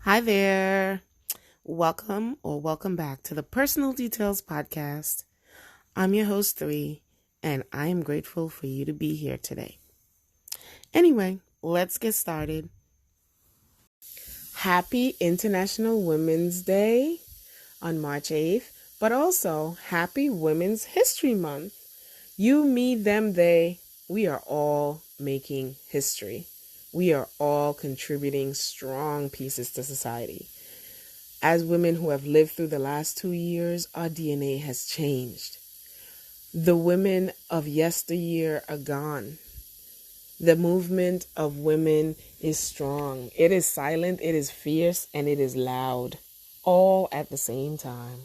Hi there. Welcome back to the Personal Details Podcast. I'm your host, Three, and I am grateful for you to be here today. Anyway, let's get started. Happy International Women's Day on March 8th, but also Happy Women's History Month. You, me, them, they, we are all making history. We are all contributing strong pieces to society. As women who have lived through the last 2 years, our DNA has changed. The women of yesteryear are gone. The movement of women is strong. It is silent, it is fierce, and it is loud, all at the same time.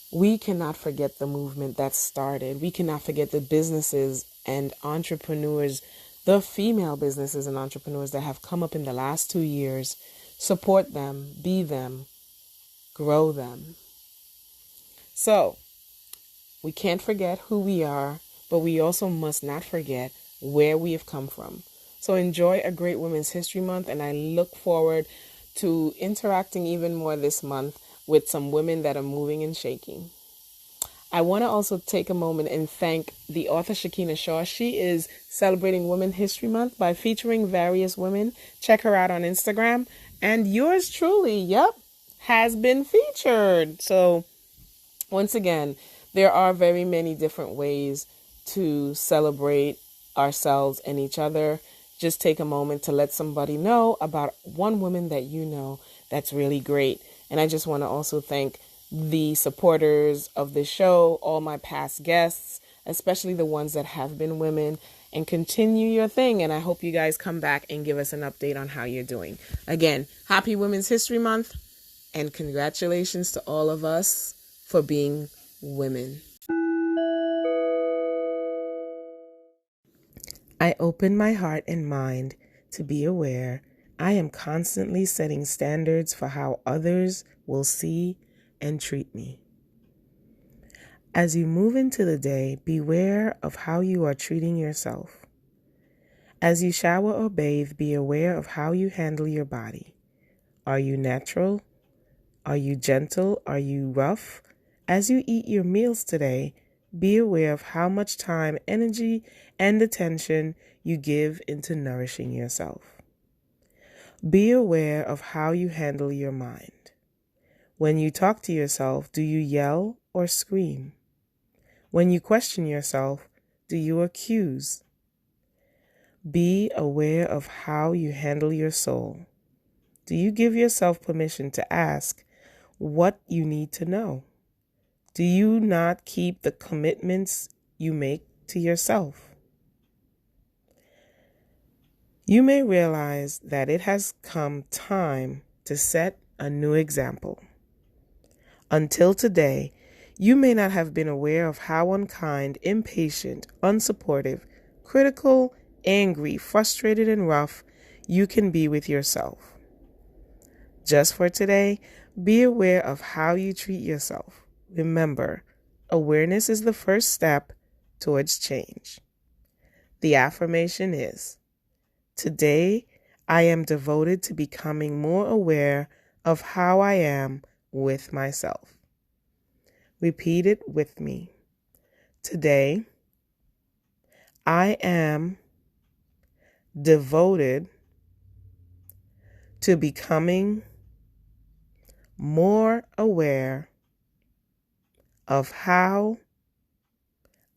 We cannot forget the movement that started. We cannot forget the businesses and entrepreneurs, the female businesses and entrepreneurs that have come up in the last 2 years. Support them, be them, grow them. So, we can't forget who we are, but we also must not forget where we have come from. So enjoy a great Women's History Month, and I look forward to interacting even more this month with some women that are moving and shaking. I want to also take a moment and thank the author Shakina Shaw. She is celebrating Women's History Month by featuring various women. Check her out on Instagram. And yours truly, has been featured. So once again, there are very many different ways to celebrate ourselves and each other. Just take a moment to let somebody know about one woman that you know that's really great. And I just want to also thank the supporters of this show, all my past guests, especially the ones that have been women, and continue your thing. And I hope you guys come back and give us an update on how you're doing. Again, happy Women's History Month, and congratulations to all of us for being women. I open my heart and mind to be aware I am constantly setting standards for how others will see and treat me. As you move into the day, beware of how you are treating yourself. As you shower or bathe, be aware of how you handle your body. Are you natural? Are you gentle? Are you rough? As you eat your meals today, be aware of how much time, energy, and attention you give into nourishing yourself. Be aware of how you handle your mind. When you talk to yourself, do you yell or scream? When you question yourself, do you accuse? Be aware of how you handle your soul. Do you give yourself permission to ask what you need to know? Do you not keep the commitments you make to yourself? You may realize that it has come time to set a new example. Until today, you may not have been aware of how unkind, impatient, unsupportive, critical, angry, frustrated, and rough you can be with yourself. Just for today, be aware of how you treat yourself. Remember, awareness is the first step towards change. The affirmation is, today I am devoted to becoming more aware of how I am with myself. Repeat it with me. Today, I am devoted to becoming more aware of how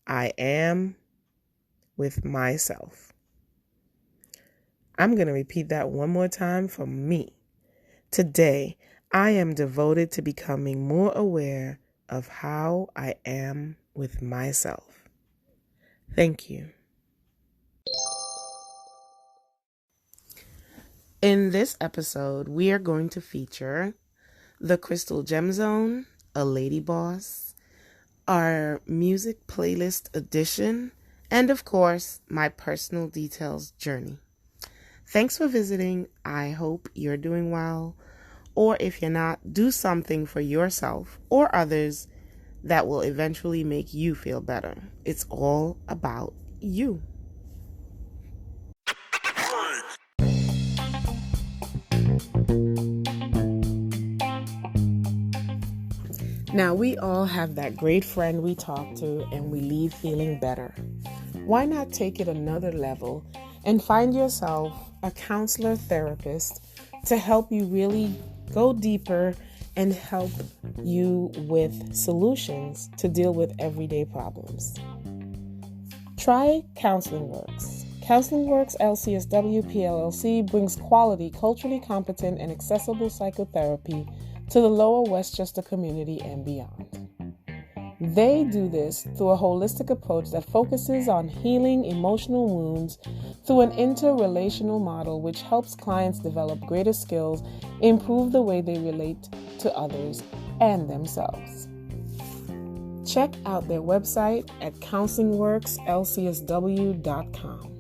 I am with myself. I'm going to repeat that one more time for me. Today, I am devoted to becoming more aware of how I am with myself. Thank you. In this episode, we are going to feature the Crystal Gem Zone, a Lady Boss, our music playlist edition, and of course, my personal details journey. Thanks for visiting. I hope you're doing well. Or if you're not, do something for yourself or others that will eventually make you feel better. It's all about you. Now, we all have that great friend we talk to and we leave feeling better. Why not take it another level and find yourself a counselor therapist to help you really go deeper and help you with solutions to deal with everyday problems? Try Counseling Works. Counseling Works LCSW PLLC brings quality, culturally competent, and accessible psychotherapy to the Lower Westchester community and beyond. They do this through a holistic approach that focuses on healing emotional wounds through an interrelational model which helps clients develop greater skills, improve the way they relate to others and themselves. Check out their website at counselingworkslcsw.com.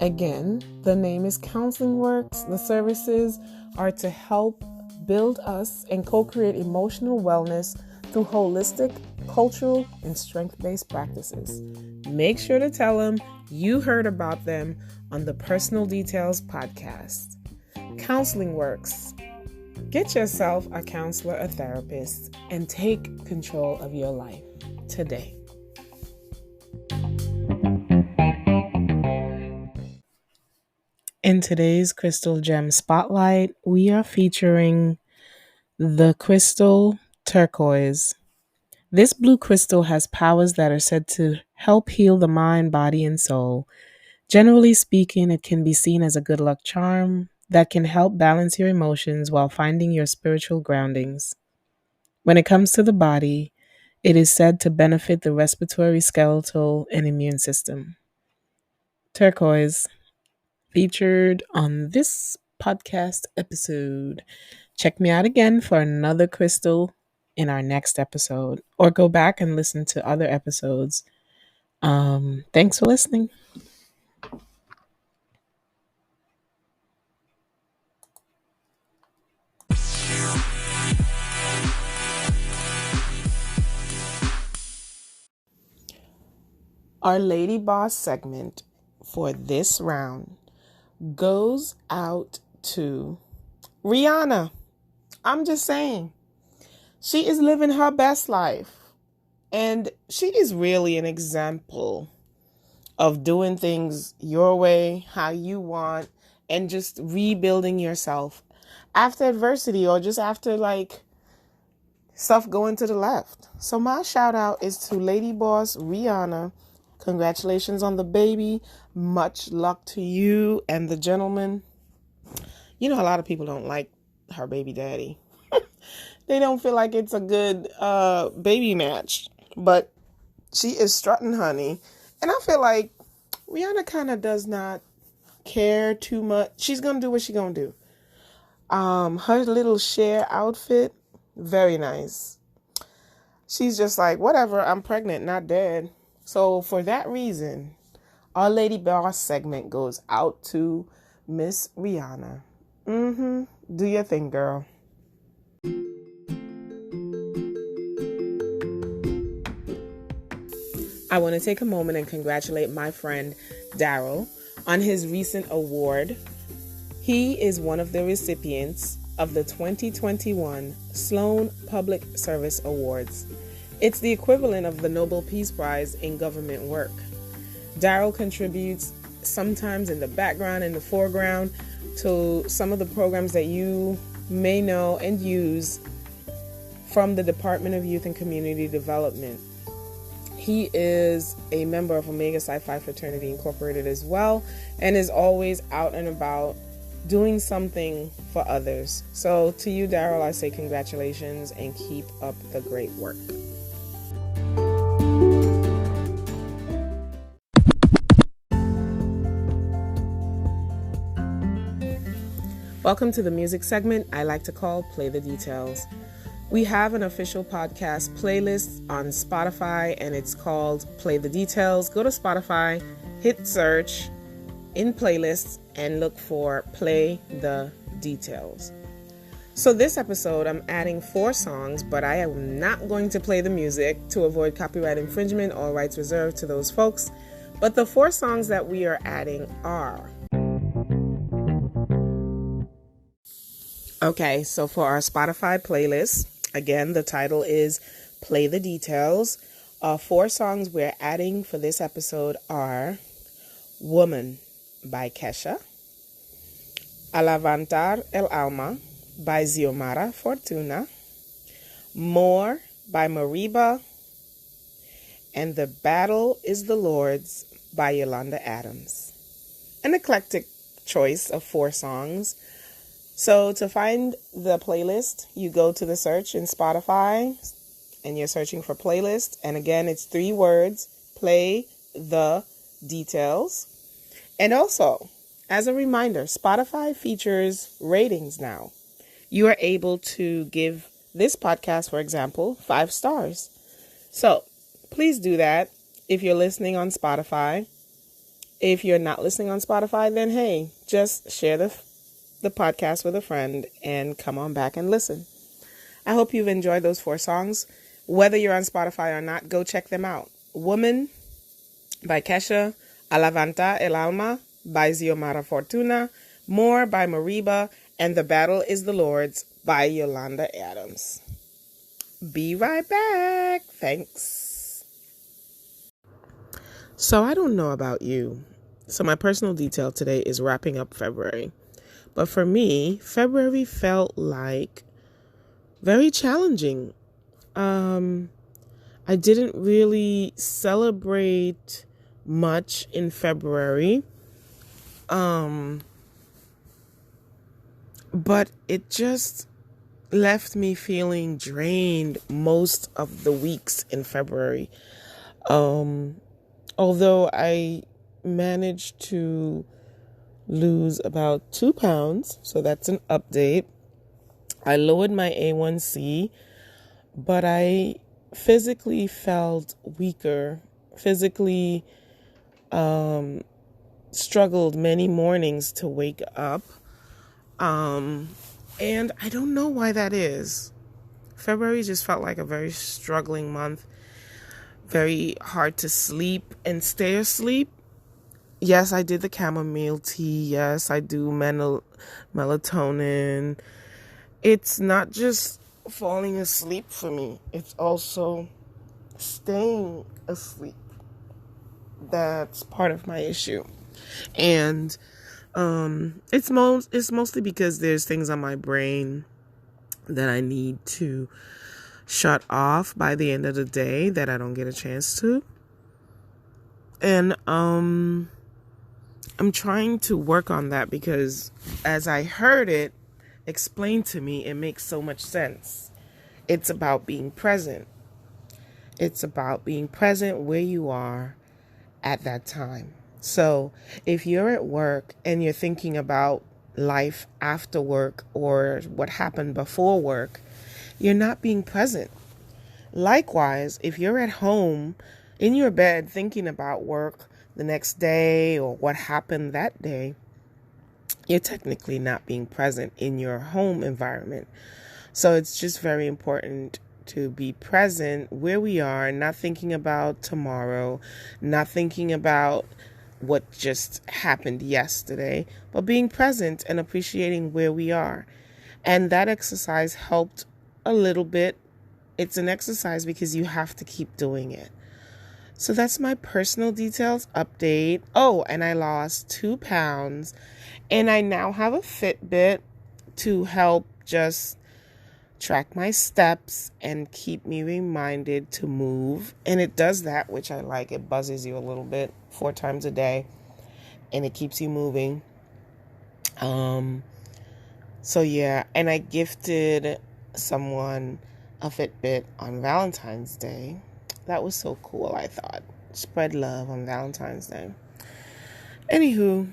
Again, the name is Counseling Works. The services are to help build us and co-create emotional wellness through holistic, cultural, and strength-based practices. Make sure to tell them you heard about them on the Personal Details podcast. Counseling Works. Get yourself a counselor, a therapist, and take control of your life today. In today's Crystal Gem Spotlight, we are featuring the crystal turquoise. This blue crystal has powers that are said to help heal the mind, body, and soul. Generally speaking, it can be seen as a good luck charm that can help balance your emotions while finding your spiritual groundings. When it comes to the body, it is said to benefit the respiratory, skeletal, and immune system. Turquoise, featured on this podcast episode. Check me out again for another crystal in our next episode, or go back and listen to other episodes. Thanks for listening. Our Lady Boss segment for this round goes out to Rihanna. I'm just saying, she is living her best life. And she is really an example of doing things your way, how you want, and just rebuilding yourself after adversity or just after stuff going to the left. So my shout out is to Lady Boss Rihanna. Congratulations on the baby. Much luck to you and the gentleman. You know, a lot of people don't like her baby daddy. They don't feel like it's a good baby match. But she is strutting, honey. And I feel like Rihanna kind of does not care too much. She's going to do what she's going to do. Her little Cher outfit, very nice. She's just like, whatever, I'm pregnant, not dead. So for that reason, our Lady Boss segment goes out to Miss Rihanna. Do your thing, girl. I want to take a moment and congratulate my friend Daryl on his recent award. He is one of the recipients of the 2021 Sloan Public Service Awards. It's the equivalent of the Nobel Peace Prize in government work. Daryl contributes sometimes in the background and the foreground to some of the programs that you may know and use from the Department of Youth and Community Development. He is a member of Omega Psi Phi Fraternity Incorporated as well, and is always out and about doing something for others. So to you, Daryl, I say congratulations and keep up the great work. Welcome to the music segment I like to call Play the Details. We have an official podcast playlist on Spotify, and it's called Play the Details. Go to Spotify, hit search in playlists, and look for Play the Details. So this episode, I'm adding 4 songs, but I am not going to play the music to avoid copyright infringement or rights reserved to those folks. But the 4 songs that we are adding are... Okay, so for our Spotify playlist, Again, the title is Play the Details. 4 songs we're adding for this episode are Woman by Kesha, A Levantar el Alma by Xiomara Fortuna, More by Mariba, and The Battle is the Lord's by Yolanda Adams. An eclectic choice of 4 songs. So to find the playlist, you go to the search in Spotify and you're searching for playlist. And again, it's 3 words, play the details. And also, as a reminder, Spotify features ratings now. You are able to give this podcast, for example, 5 stars. So please do that if you're listening on Spotify. If you're not listening on Spotify, then hey, just share the podcast with a friend and come on back and listen. I hope you've enjoyed those 4 songs. Whether you're on Spotify or not, go check them out. Woman by Kesha, A Levantar el Alma by Xiomara Fortuna, More by Mariba, and The Battle is the Lord's by Yolanda Adams. Be right back. Thanks. So I don't know about you. So my personal detail today is wrapping up February. But for me, February felt like very challenging. I didn't really celebrate much in February. But it just left me feeling drained most of the weeks in February. Although I managed to lose about 2 pounds, so that's an update. I lowered my A1C, but I physically felt weaker, physically struggled many mornings to wake up. And I don't know why that is. February just felt like a very struggling month, very hard to sleep and stay asleep. Yes, I did the chamomile tea. Yes, I do melatonin. It's not just falling asleep for me. It's also staying asleep. That's part of my issue. And it's mostly because there's things on my brain that I need to shut off by the end of the day that I don't get a chance to. And I'm trying to work on that because as I heard it explained to me, it makes so much sense. It's about being present. It's about being present where you are at that time. So if you're at work and you're thinking about life after work or what happened before work, you're not being present. Likewise, if you're at home in your bed thinking about work the next day or what happened that day, you're technically not being present in your home environment. So it's just very important to be present where we are, not thinking about tomorrow, not thinking about what just happened yesterday, but being present and appreciating where we are. And that exercise helped a little bit. It's an exercise because you have to keep doing it. So that's my personal details update. Oh, and I lost 2 pounds. And I now have a Fitbit to help just track my steps and keep me reminded to move. And it does that, which I like. It buzzes you a little bit 4 times a day. And it keeps you moving. So yeah, and I gifted someone a Fitbit on Valentine's Day. That was so cool, I thought. Spread love on Valentine's Day. Anywho,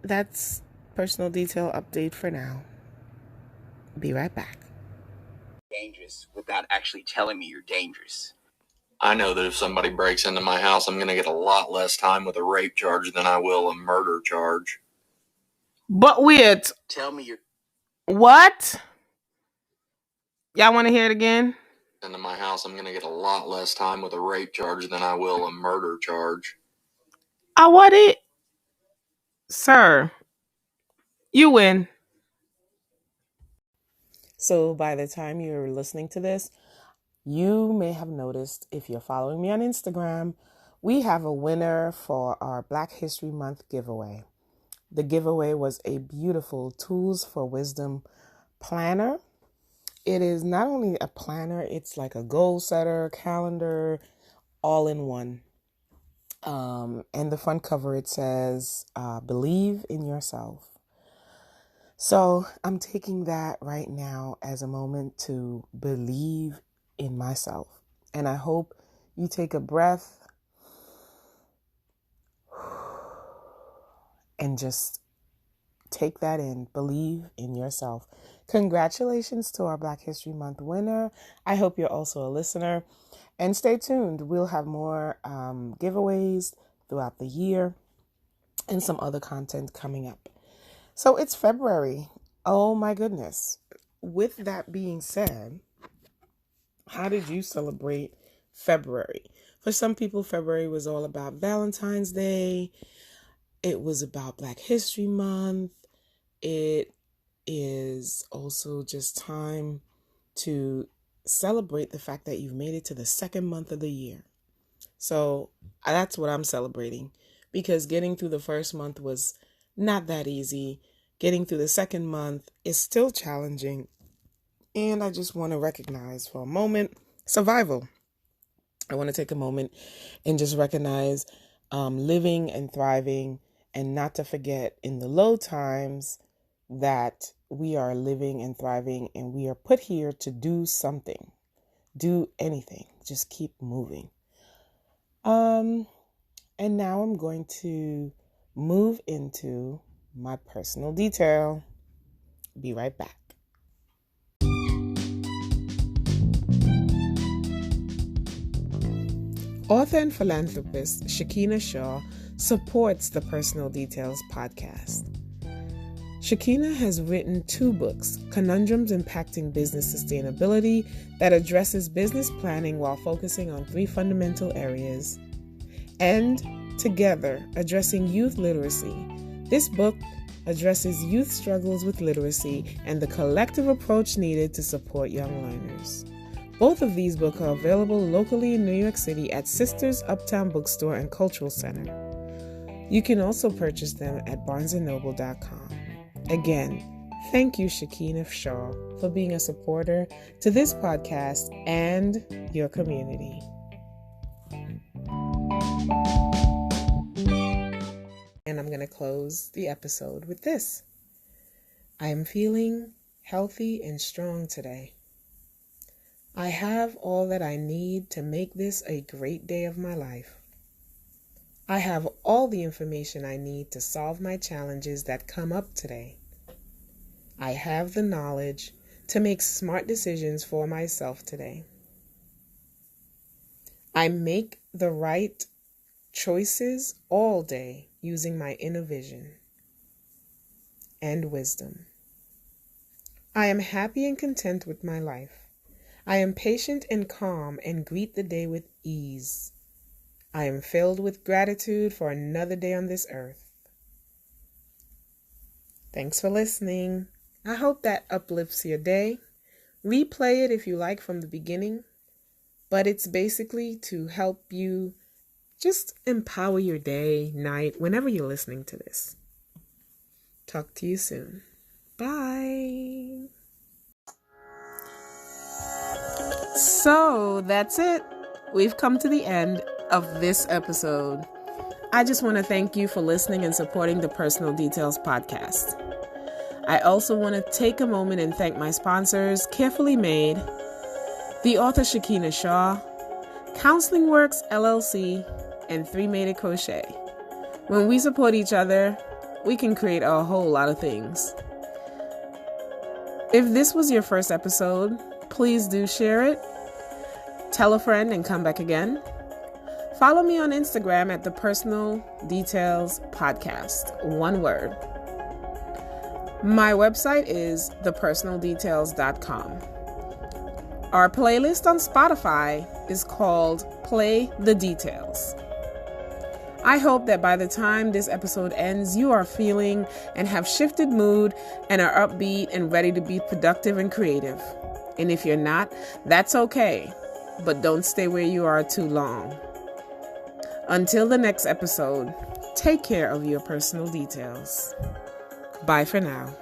that's personal detail update for now. Be right back. Dangerous without actually telling me you're dangerous. I know that if somebody breaks into my house, I'm going to get a lot less time with a rape charge than I will a murder charge. But wait. Tell me you're... What? Y'all want to hear it again? Into my house, I'm going to get a lot less time with a rape charge than I will a murder charge. What it? Sir, you win. So by the time you're listening to this, you may have noticed, if you're following me on Instagram, we have a winner for our Black History Month giveaway. The giveaway was a beautiful Tools for Wisdom planner. It is not only a planner, it's like a goal setter, calendar, all in one. And the front cover, it says, believe in yourself. So I'm taking that right now as a moment to believe in myself. And I hope you take a breath and just take that in. Believe in yourself. Congratulations to our Black History Month winner. I hope you're also a listener. And stay tuned. We'll have more giveaways throughout the year and some other content coming up. So it's February. Oh my goodness. With that being said, how did you celebrate February? For some people, February was all about Valentine's Day. It was about Black History Month. It is also just time to celebrate the fact that you've made it to the second month of the year. So that's what I'm celebrating, because getting through the first month was not that easy. Getting through the second month is still challenging. And I just want to recognize for a moment survival. I want to take a moment and just recognize living and thriving, and not to forget in the low times that we are living and thriving, and we are put here to do something, do anything, just keep moving. And now I'm going to move into my personal detail. Be right back. Author and philanthropist Shakina Shaw supports the Personal Details podcast. Shakina has written 2 books, Conundrums Impacting Business Sustainability, that addresses business planning while focusing on 3 fundamental areas, and Together, Addressing Youth Literacy. This book addresses youth struggles with literacy and the collective approach needed to support young learners. Both of these books are available locally in New York City at Sisters Uptown Bookstore and Cultural Center. You can also purchase them at barnesandnoble.com. Again, thank you, Shakina Shaw, for being a supporter to this podcast and your community. And I'm going to close the episode with this. I am feeling healthy and strong today. I have all that I need to make this a great day of my life. I have all the information I need to solve my challenges that come up today. I have the knowledge to make smart decisions for myself today. I make the right choices all day using my inner vision and wisdom. I am happy and content with my life. I am patient and calm and greet the day with ease. I am filled with gratitude for another day on this earth. Thanks for listening. I hope that uplifts your day. Replay it if you like from the beginning, but it's basically to help you just empower your day, night, whenever you're listening to this. Talk to you soon. Bye. So that's it. We've come to the end of this episode. I just want to thank you for listening and supporting the Personal Details podcast. I also want to take a moment and thank my sponsors, Carefully Made, the author Shakina Shaw, Counseling Works LLC, and 3 Made It Crochet. When we support each other, we can create a whole lot of things. If this was your first episode, please do share it. Tell a friend and come back again. Follow me on Instagram at the Personal Details Podcast. One word. My website is thepersonaldetails.com. Our playlist on Spotify is called Play the Details. I hope that by the time this episode ends, you are feeling and have shifted mood and are upbeat and ready to be productive and creative. And if you're not, that's okay, but don't stay where you are too long. Until the next episode, take care of your personal details. Bye for now.